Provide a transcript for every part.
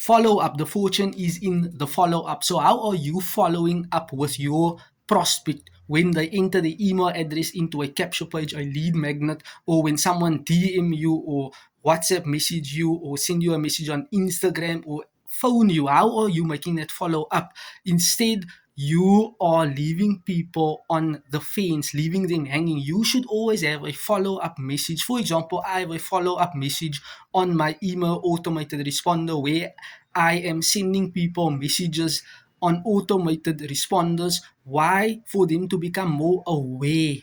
follow up. The fortune is in the follow up. So, how are you following up with your prospect when they enter the email address into a capture page, a lead magnet, or when someone DM you or WhatsApp message you or send you a message on Instagram or phone you? How are you making that follow up? Instead, you are leaving people on the fence, leaving them hanging. You should always have a follow up message. For example, I have a follow up message on my email automated responder where I am sending people messages on automated responders. Why? For them to become more aware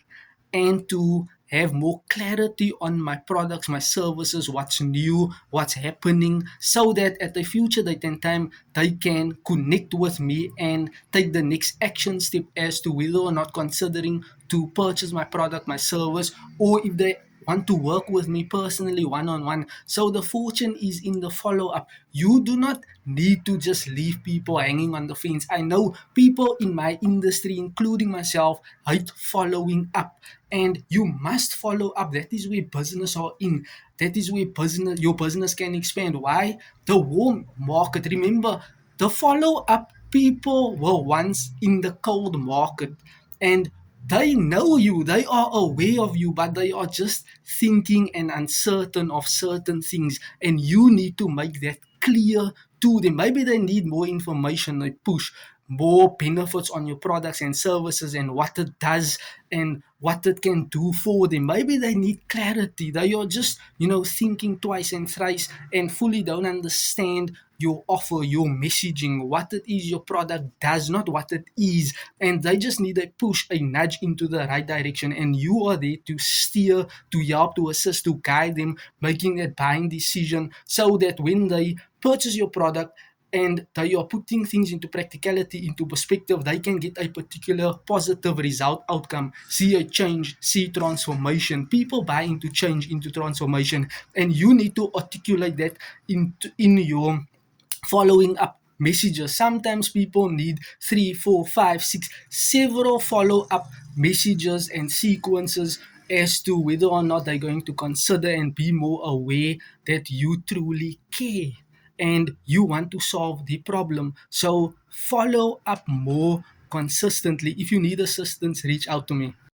and to have more clarity on my products, my services, what's new, what's happening, so that at the future date and time they can connect with me and take the next action step as to whether or not considering to purchase my product, my service, or if they want to work with me personally one on one. So the fortune is in the follow up. You do not need to just leave people hanging on the fence. I know people in my industry, including myself, hate following up, and you must follow up. That is where business are in. That is where your business can expand. Why? The warm market. Remember, the follow up people were once in the cold market, and they know you, they are aware of you, but they are just thinking and uncertain of certain things, and you need to make that clear to them. Maybe they need more information, they push more benefits on your products and services and what it does and what it can do for them. Maybe they need clarity. They are just, thinking twice and thrice and fully don't understand your offer, your messaging, what it is your product does, not what it is. And they just need a push, a nudge into the right direction. And you are there to steer, to help, to assist, to guide them, making that buying decision so that when they purchase your product, and they are putting things into practicality, into perspective, they can get a particular positive result outcome, see a change, see transformation. People buy into change, into transformation, and you need to articulate that in your following up messages. Sometimes people need 3, 4, 5, 6, several follow up messages and sequences as to whether or not they're going to consider and be more aware that you truly care and you want to solve the problem. So follow up more consistently. If you need assistance, reach out to me.